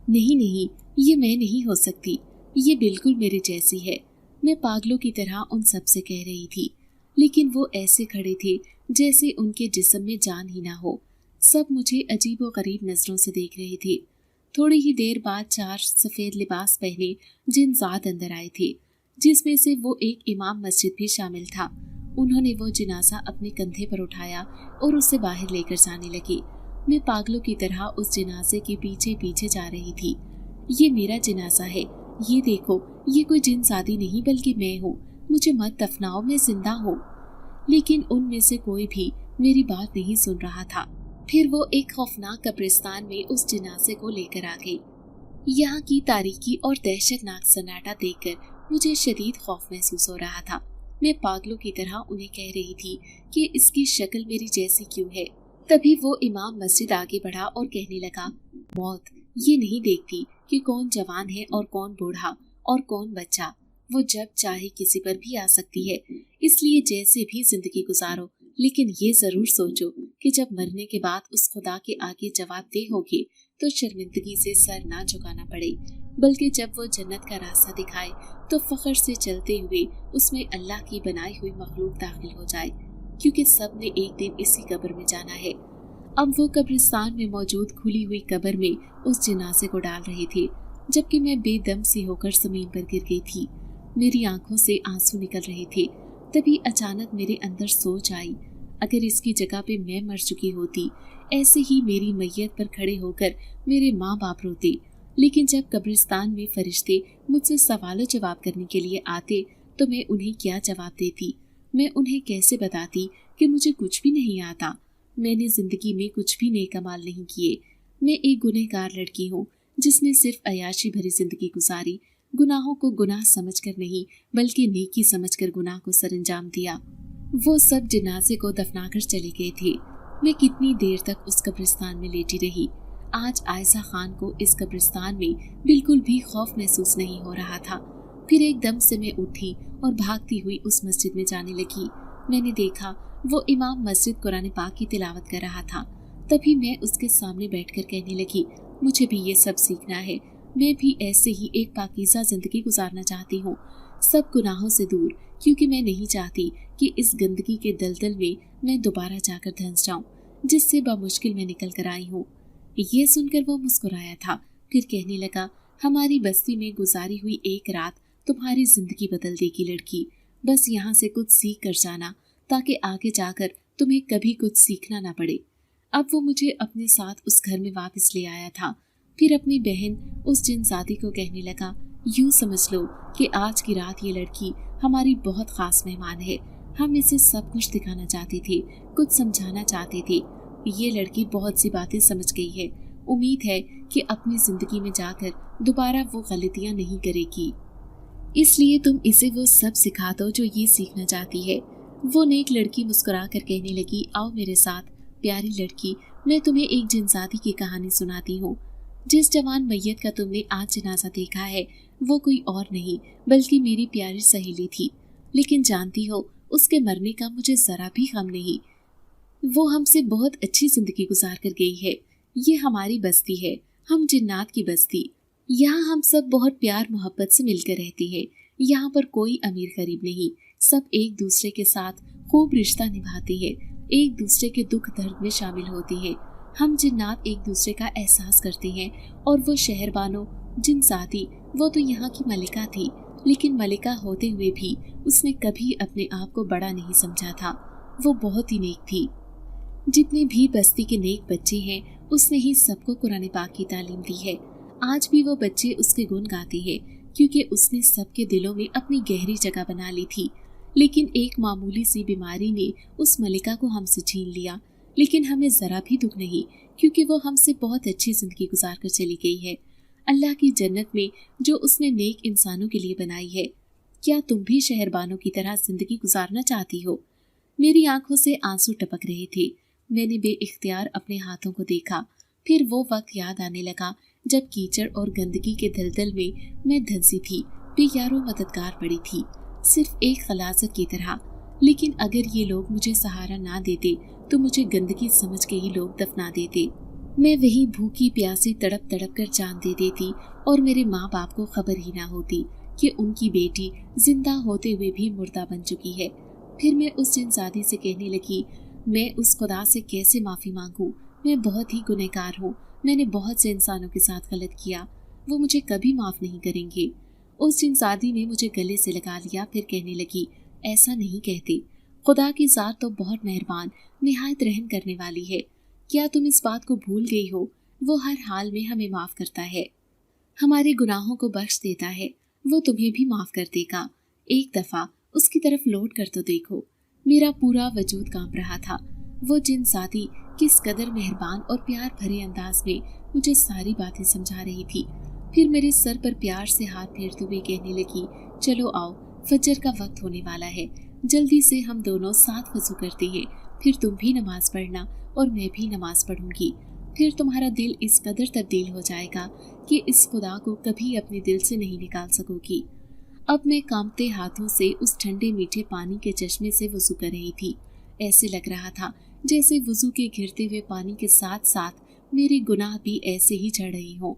नहीं नहीं, ये मैं नहीं हो सकती, ये बिल्कुल मेरे जैसी है, मैं पागलों की तरह उन सब से कह रही थी। लेकिन वो ऐसे खड़े थे जैसे उनके जिस्म में जान ही ना हो। सब मुझे अजीब व गरीब नजरों से देख रहे थे। थोड़ी ही देर बाद 4 सफेद लिबास पहने जिनजात अंदर आए थे। जिसमें से वो एक इमाम मस्जिद भी शामिल था। उन्होंने वो जनाजा अपने कंधे पर उठाया और उसे बाहर लेकर जाने लगे। मैं पागलों की तरह उस जनाजे के पीछे पीछे जा रही थी। ये मेरा जनाजा है, ये देखो, ये कोई जिनसादी नहीं बल्कि मैं हूँ, मुझे मत दफनाओ, मैं जिंदा हूँ। लेकिन उनमें से कोई भी मेरी बात नहीं सुन रहा था। फिर वो एक खौफनाक कब्रिस्तान में उस जनाजे को लेकर आ गई। यहाँ की तारीकी और दहशतनाक सन्नाटा देखकर मुझे शदीद खौफ महसूस हो रहा था। मैं पागलों की तरह उन्हें कह रही थी कि इसकी शक्ल मेरी जैसी क्यों है। तभी वो इमाम मस्जिद आगे बढ़ा और कहने लगा, मौत ये नहीं देखती कि कौन जवान है और कौन बूढ़ा और कौन बच्चा, वो जब चाहे किसी पर भी आ सकती है। इसलिए जैसे भी जिंदगी गुजारो, लेकिन ये जरूर सोचो कि जब मरने के बाद उस खुदा के आगे जवाबदेह होगे तो शर्मिंदगी से सर ना झुकाना पड़े, बल्कि जब वो जन्नत का रास्ता दिखाए तो फख्र से चलते हुए उसमें अल्लाह की बनाई हुई मखलूक दाखिल हो जाए, क्योंकि सब ने एक दिन इसी कब्र में जाना है। अब वो कब्रिस्तान में मौजूद खुली हुई कब्र में उस जनाजे को डाल रहे थे, जबकि मैं बेदम सी होकर जमीन पर गिर गई थी। मेरी आंखों से आंसू निकल रहे थे। तभी अचानक मेरे अंदर सोच आई, अगर इसकी जगह पे मैं मर चुकी होती, ऐसे ही मेरी मैयत पर खड़े होकर मेरे माँ बाप रोते, लेकिन जब कब्रिस्तान में फरिश्ते मुझसे सवालों जवाब करने के लिए आते तो मैं उन्हें क्या जवाब देती? मैं उन्हें कैसे बताती कि मुझे कुछ भी नहीं आता, मैंने जिंदगी में कुछ भी नेक अमाल नहीं किए। मैं एक गुनहगार लड़की हूँ जिसने सिर्फ अयाशी भरी जिंदगी गुजारी, गुनाहों को गुनाह समझकर नहीं बल्कि नेकी समझकर गुनाह को सरंजाम दिया। वो सब जनाजे को दफनाकर चले गए थे। मैं कितनी देर तक उस कब्रिस्तान में लेटी रही। आज आयशा खान को इस कब्रिस्तान में बिल्कुल भी खौफ महसूस नहीं हो रहा था। फिर एकदम से मैं उठी और भागती हुई उस मस्जिद में जाने लगी। मैंने देखा वो इमाम मस्जिद कुरान पाक की तिलावत कर रहा था। तभी मैं उसके सामने बैठकर कहने लगी, मुझे भी ये सब सीखना है, मैं भी ऐसे ही एक पाकीज़ा जिंदगी गुजारना चाहती हूँ, सब गुनाहों से दूर, क्योंकि मैं नहीं चाहती कि इस गंदगी के दलदल में मैं दोबारा जाकर धंस जाऊं, जिससे बामुश्किल मैं निकल कर आई हूँ। ये सुनकर वो मुस्कुराया था, फिर कहने लगा, हमारी बस्ती में गुजारी हुई एक रात तुम्हारी जिंदगी बदल देगी लड़की, बस यहाँ से कुछ सीख कर जाना ताकि आगे जाकर तुम्हें कभी कुछ सीखना ना पड़े। अब वो मुझे अपने साथ उस घर में वापस ले आया था। फिर अपनी बहन उस जिनजादी को कहने लगा, यूं समझ लो कि आज की रात ये लड़की हमारी बहुत खास मेहमान है। हम इसे सब कुछ दिखाना चाहते थे, कुछ समझाना चाहते थे। ये लड़की बहुत सी बातें समझ गई है। उम्मीद है कि अपनी जिंदगी में जाकर दोबारा वो गलतियां नहीं करेगी, इसलिए तुम इसे वो सब सिखा दो जो ये सीखना चाहती है। वो नेक लड़की मुस्कुरा कर कहने लगी, आओ मेरे साथ प्यारी लड़की, मैं तुम्हें एक जिनजादी की कहानी सुनाती हूँ। जिस जवान मैयत का तुमने आज जनाजा देखा है वो कोई और नहीं बल्कि मेरी प्यारी सहेली थी, लेकिन जानती हो उसके मरने का मुझे जरा भी गम नहीं। वो हमसे बहुत अच्छी जिंदगी गुजार कर गई है। ये हमारी बस्ती है, हम जिन्नात की बस्ती। यहाँ हम सब बहुत प्यार मोहब्बत से मिलकर रहते हैं। यहाँ पर कोई अमीर गरीब नहीं, सब एक दूसरे के साथ खूब रिश्ता निभाते हैं, एक दूसरे के दुख दर्द में शामिल होते हैं। हम जिन्नात एक दूसरे का एहसास करते हैं। और वो शहरबानो जिनजादी, वो तो यहाँ की मलिका थी, लेकिन मलिका होते हुए भी उसने कभी अपने आप को बड़ा नहीं समझा था। वो बहुत ही नेक थी। जितने भी बस्ती के नेक बच्चे हैं उसने ही सबको कुरान पाक की तालीम दी है। आज भी वो बच्चे उसके गुण गाते हैं, क्योंकि उसने सबके दिलों में अपनी गहरी जगह बना ली थी। लेकिन एक मामूली सी बीमारी ने उस मलिका को हमसे छीन लिया, लेकिन हमें जरा भी दुख नहीं, क्योंकि वो हमसे बहुत अच्छी जिंदगी गुजार कर चली गई है, अल्लाह की जन्नत में जो उसने नेक इंसानों के लिए बनाई है। क्या तुम भी शहरबानों की तरह जिंदगी गुजारना चाहती हो? मेरी आंखों से आंसू टपक रहे थे। मैंने बेइख्तियार अपने हाथों को देखा। फिर वो वक्त याद आने लगा जब कीचड़ और गंदगी के दलदल में मैं धंसी थी, बेयारो मददगार पड़ी थी, सिर्फ एक खलासत की तरह। लेकिन अगर ये लोग मुझे सहारा ना देते तो मुझे गंदगी समझ के ही लोग दफना देते। मैं वही भूखी प्यासी तड़प तड़प कर जान दे देती और मेरे माँ बाप को खबर ही ना होती कि उनकी बेटी जिंदा होते हुए भी मुर्दा बन चुकी है। फिर मैं उस जिनजादी से कहने लगी, मैं उस खुदा से कैसे माफ़ी मांगूं? मैं बहुत ही गुनहगार हूँ, मैंने बहुत से इंसानों के साथ गलत किया, वो मुझे कभी माफ़ नहीं करेंगे। उस जिनसादी ने मुझे गले से लगा लिया, फिर कहने लगी, ऐसा नहीं कहते, खुदा की ज़ात तो बहुत मेहरबान, निहायत रहम करने वाली है। क्या तुम इस बात को भूल गई हो? वो हर हाल में हमें माफ़ करता है, हमारे गुनाहों को बख्श देता है, वो तुम्हें भी माफ़ कर देगा। एक दफ़ा उसकी तरफ लौट कर तो देखो। मेरा पूरा वजूद कांप रहा था। वो जिनसादी किस कदर मेहरबान और प्यार भरे अंदाज में मुझे सारी बातें समझा रही थी। फिर मेरे सर पर प्यार से हाथ फेरते हुए कहने लगी, चलो आओ, फजर का वक्त होने वाला है, जल्दी से हम दोनों साथ वजू करते हैं, फिर तुम भी नमाज पढ़ना और मैं भी नमाज पढ़ूंगी। फिर तुम्हारा दिल इस कदर तब्दील हो जाएगा कि इस खुदा को कभी अपने दिल से नहीं निकाल सकोगी। अब मैं कांपते हाथों से उस ठंडे मीठे पानी के चश्मे से वजू कर रही थी। ऐसे लग रहा था जैसे वजू के गिरते हुए पानी के साथ साथ मेरे गुनाह भी ऐसे ही झड़ रही हों।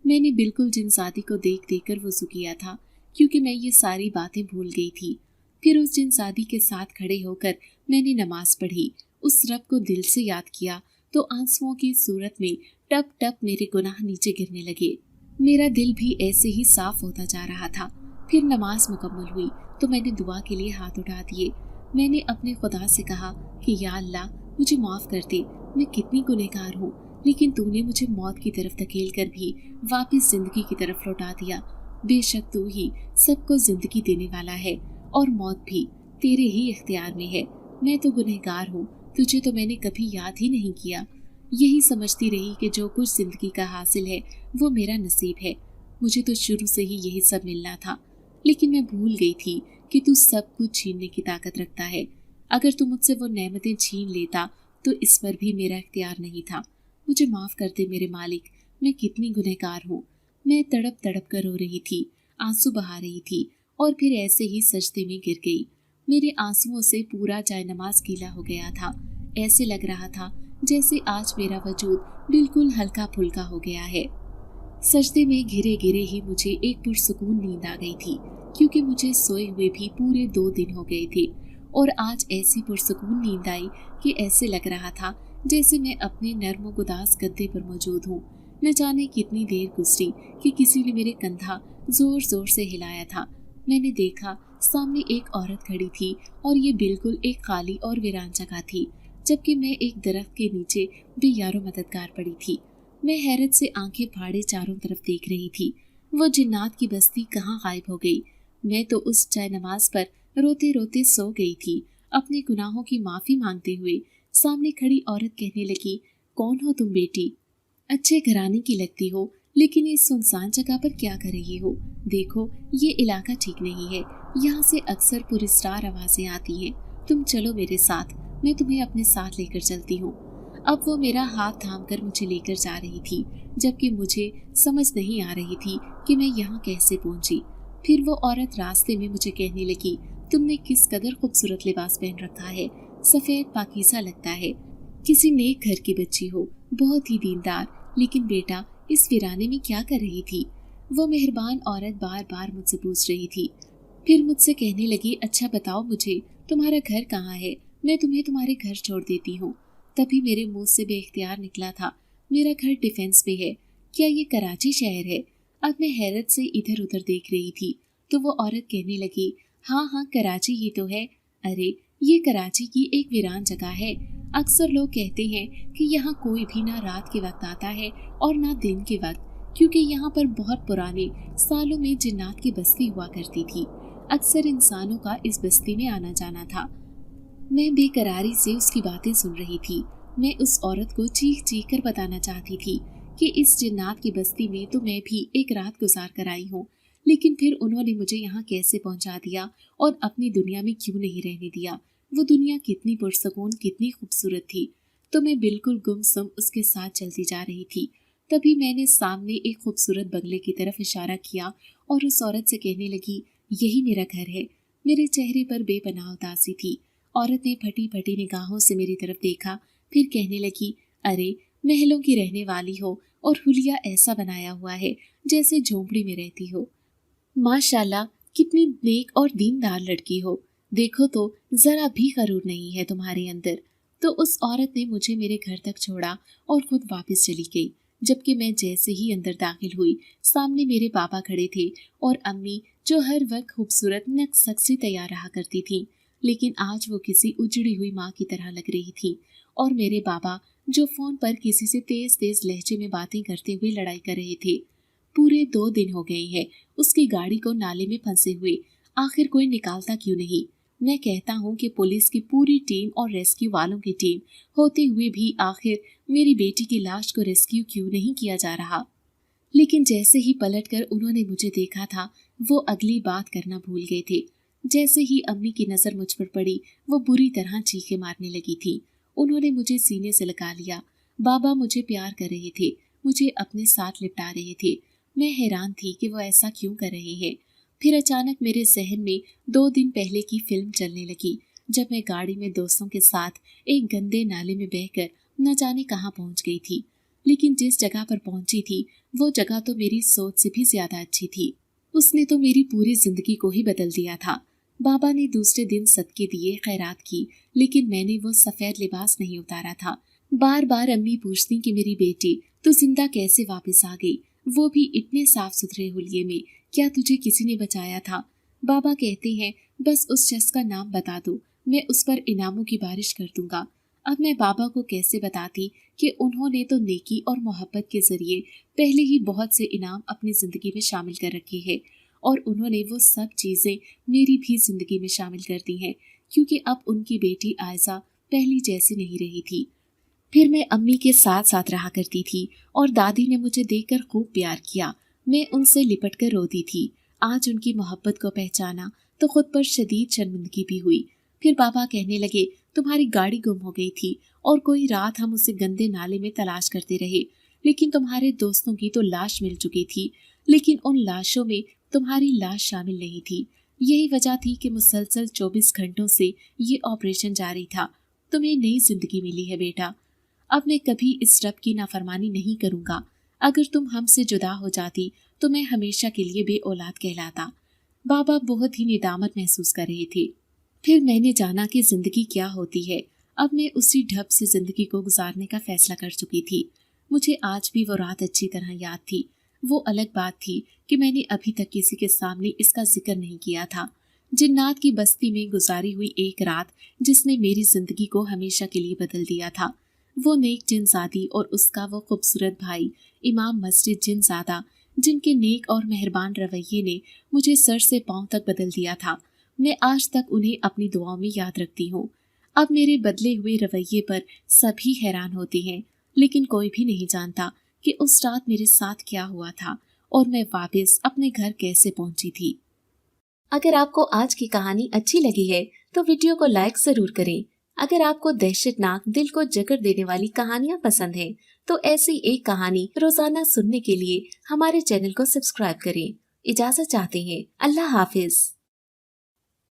मैंने बिल्कुल जिनसादी को देख देख कर वजू किया था, क्योंकि मैं ये सारी बातें भूल गई थी। फिर उस जिनसादी के साथ खड़े होकर मैंने नमाज पढ़ी, उस रब को दिल से याद किया तो आंसुओं की सूरत में टप टप मेरे गुनाह नीचे गिरने लगे। मेरा दिल भी ऐसे ही साफ होता जा रहा था। फिर नमाज मुकम्मल हुई तो मैंने दुआ के लिए हाथ उठा दिए। मैंने अपने खुदा से कहा कि या अल्लाह, मुझे माफ़ कर दे, मैं कितनी गुनहगार हूँ, लेकिन तूने मुझे मौत की तरफ धकेल कर भी वापस जिंदगी की तरफ लौटा दिया। बेशक तू ही सबको जिंदगी देने वाला है और मौत भी तेरे ही इख्तियार में है। मैं तो गुनहगार हूँ, तुझे तो मैंने कभी याद ही नहीं किया। यही समझती रही कि जो कुछ जिंदगी का हासिल है वो मेरा नसीब है, मुझे तो शुरू से ही यही सब मिलना था। लेकिन मैं भूल गई थी कि तू सब कुछ छीनने की ताकत रखता है। अगर तू मुझसे वो नेमतें छीन लेता तो इस पर भी मेरा इख्तियार नहीं था। मुझे माफ़ कर दे मेरे मालिक, मैं कितनी गुनहगार हूँ। मैं तड़प तड़प कर रो रही थी, आंसू बहा रही थी और फिर ऐसे ही सजदे में गिर गई। मेरे आंसुओं से पूरा जायनमाज गीला हो गया था। ऐसे लग रहा था जैसे आज मेरा वजूद बिल्कुल हल्का फुल्का हो गया है। सजदे में घिरे घिरे ही मुझे एक पुरसुकून नींद आ गई थी, क्योंकि मुझे सोए हुए भी पूरे 2 दिन हो गए थे और आज ऐसी पुरसुकून नींद आई कि ऐसे लग रहा था जैसे मैं अपने नर्म गुदास गद्दे पर मौजूद हूँ। न जाने कितनी देर गुजरी कि किसी ने मेरे कंधा जोर जोर से हिलाया था। मैंने देखा सामने एक औरत खड़ी थी और ये बिल्कुल एक खाली और वीरान जगह थी, जबकि मैं एक दरख्त के नीचे बेयारो मददगार पड़ी थी। मैं हैरत से आंखें फाड़े चारों तरफ देख रही थी। वो जिन्नात की बस्ती कहाँ गायब हो गई? मैं तो उस चाय नमाज पर रोते रोते सो गई थी, अपने गुनाहों की माफ़ी मांगते हुए। सामने खड़ी औरत कहने लगी, कौन हो तुम बेटी? अच्छे घराने की लगती हो, लेकिन इस सुनसान जगह पर क्या कर रही हो? देखो, ये इलाका ठीक नहीं है, यहाँ से अक्सर पुरस्कार आवाज़ें आती हैं। तुम चलो मेरे साथ, मैं तुम्हें अपने साथ लेकर चलती हूँ। अब वो मेरा हाथ थामकर मुझे लेकर जा रही थी, जबकि मुझे समझ नहीं आ रही थी कि मैं यहाँ कैसे पहुँची। फिर वो औरत रास्ते में मुझे कहने लगी, तुमने किस कदर खूबसूरत लिबास पहन रखा है, सफ़ेद पाकीज़ा लगता है, किसी नेक घर की बच्ची हो, बहुत ही दीनदार। लेकिन बेटा, इस वीराने में क्या कर रही थी? वो मेहरबान औरत बार बार मुझसे पूछ रही थी। फिर मुझसे कहने लगी, अच्छा बताओ मुझे, तुम्हारा घर कहाँ है? मैं तुम्हें तुम्हारे घर छोड़ देती हूँ। तभी मेरे मुंह से बेख्तियार निकला था, मेरा घर डिफेंस में है। क्या ये कराची शहर है? अब मैं हैरत से इधर उधर देख रही थी तो वो औरत कहने लगी, हाँ हाँ, कराची ही तो है। अरे, ये कराची की एक वीरान जगह है। अक्सर लोग कहते हैं कि यहाँ कोई भी ना रात के वक्त आता है और ना दिन के वक्त, क्योंकि यहाँ पर बहुत पुराने सालों में जिन्नात की बस्ती हुआ करती थी। अक्सर इंसानों का इस बस्ती में आना जाना था। मैं बेकरारी से उसकी बातें सुन रही थी। मैं उस औरत को चीख चीख कर बताना चाहती थी कि इस जिन्नात की बस्ती में तो मैं भी एक रात गुजार कर आई हूँ, लेकिन फिर उन्होंने मुझे यहाँ कैसे पहुँचा दिया और अपनी दुनिया में क्यों नहीं रहने दिया? वो दुनिया कितनी पुरसकून, कितनी खूबसूरत थी। तो मैं बिल्कुल गुमसुम उसके साथ चलती जा रही थी। तभी मैंने सामने एक खूबसूरत बंगले की तरफ इशारा किया और उस औरत से कहने लगी, यही मेरा घर है। मेरे चेहरे पर बेपनाह उदासी थी। औरत ने फटी फटी निगाहों से मेरी तरफ देखा, फिर कहने लगी, अरे, महलों की रहने वाली हो और हुलिया ऐसा बनाया हुआ है जैसे झोंपड़ी में रहती हो। माशाल्लाह, कितनी नेक और दीनदार लड़की हो। देखो तो जरा भी गरूर नहीं है तुम्हारे अंदर। तो उस औरत ने मुझे मेरे घर तक छोड़ा और खुद वापस चली गई। जबकि मैं जैसे ही अंदर दाखिल हुई, सामने मेरे पापा खड़े थे और अम्मी, जो हर वक्त खूबसूरत नक से तैयार रहा करती थी, लेकिन आज वो किसी उजड़ी हुई माँ की तरह लग रही थी। और मेरे बाबा, जो फोन पर किसी से तेज तेज लहजे में बातें करते हुए लड़ाई कर रहे थे। पूरे 2 दिन हो गए हैं उसकी गाड़ी को नाले में फंसे हुए, आखिर कोई निकालता क्यों नहीं। मैं कहता हूँ कि पुलिस की पूरी टीम और रेस्क्यू वालों की टीम होते हुए भी आखिर मेरी बेटी की लाश को रेस्क्यू क्यों नहीं किया जा रहा। लेकिन जैसे ही पलटकर उन्होंने मुझे देखा था, वो अगली बात करना भूल गए थे। जैसे ही अम्मी की नजर मुझ पर पड़ी, वो बुरी तरह चीखें मारने लगी थी। उन्होंने मुझे सीने से लगा लिया। बाबा मुझे प्यार कर रहे थे, मुझे अपने साथ लिपटा रहे थे। मैं हैरान थी कि वो ऐसा क्यों कर रहे हैं। फिर अचानक मेरे जहन में 2 दिन पहले की फिल्म चलने लगी, जब मैं गाड़ी में दोस्तों के साथ एक गंदे नाले में बहकर न जाने कहाँ पहुंच गई थी। लेकिन जिस जगह पर पहुंची थी, वो जगह तो मेरी सोच से भी ज्यादा अच्छी थी। उसने तो मेरी पूरी जिंदगी को ही बदल दिया था। बाबा ने दूसरे दिन सदके दिए, खैरात की, लेकिन मैंने वो सफेद लिबास नहीं उतारा था। बार बार अम्मी पूछती कि मेरी बेटी तू जिंदा कैसे वापस आ गई, वो भी इतने साफ सुथरे हुलिये में, क्या तुझे किसी ने बचाया था। बाबा कहते हैं बस उस शख्स का नाम बता दो, मैं उस पर इनामों की बारिश कर दूंगा। अब मैं बाबा को कैसे बताती कि उन्होंने तो नेकी और मोहब्बत के जरिए पहले ही बहुत से इनाम अपनी जिंदगी में शामिल कर रखे हैं, और उन्होंने वो सब चीजें मेरी भी जिंदगी में शामिल कर दी हैं, क्योंकि अब उनकी बेटी आयशा पहली जैसी नहीं रही थी। फिर मैं अम्मी के साथ साथ रहा करती थी और दादी ने मुझे देखकर खूब प्यार किया। मैं उनसे लिपट कर रोती थी। आज उनकी मोहब्बत को पहचाना तो खुद पर शदीद शर्मिंदगी भी हुई। फिर बाबा कहने लगे तुम्हारी गाड़ी गुम हो गई थी और कोई रात हम उसे गंदे नाले में तलाश करते रहे, लेकिन तुम्हारे दोस्तों की तो लाश मिल चुकी थी, लेकिन उन लाशों में तुम्हारी लाश शामिल नहीं थी। यही वजह थी कि मुसलसल 24 घंटों से ये ऑपरेशन जारी था। तुम्हें नई जिंदगी मिली है बेटा। अब मैं कभी इस रब की नाफरमानी नहीं करूंगा। अगर तुम हमसे जुदा हो जाती तो मैं हमेशा के लिए बे औलाद कहलाता। बाबा बहुत ही निदामत महसूस कर रहे थे। फिर मैंने जाना कि जिंदगी क्या होती है। अब मैं उसी ढब से जिंदगी को गुजारने का फैसला कर चुकी थी। मुझे आज भी वो रात अच्छी तरह याद थी। वो अलग बात थी कि मैंने अभी तक किसी के सामने इसका जिक्र नहीं किया था। जिन्नात की बस्ती में गुजारी हुई एक रात जिसने मेरी जिंदगी को हमेशा के लिए बदल दिया था। वो नेक जिनजादी और उसका वो खूबसूरत भाई इमाम मस्जिद जिनजादा, जिनके नेक और मेहरबान रवैये ने मुझे सर से पांव तक बदल दिया था। मैं आज तक उन्हें अपनी दुआओं में याद रखती हूँ। अब मेरे बदले हुए रवैये पर सभी हैरान होते हैं, लेकिन कोई भी नहीं जानता कि उस रात मेरे साथ क्या हुआ था और मैं वापस अपने घर कैसे पहुंची थी। अगर आपको आज की कहानी अच्छी लगी है तो वीडियो को लाइक जरूर करें। अगर आपको दहशतनाक, दिल को जकड़ देने वाली कहानियाँ पसंद हैं, तो ऐसी एक कहानी रोजाना सुनने के लिए हमारे चैनल को सब्सक्राइब करें। इजाजत चाहते हैं। अल्लाह हाफिज।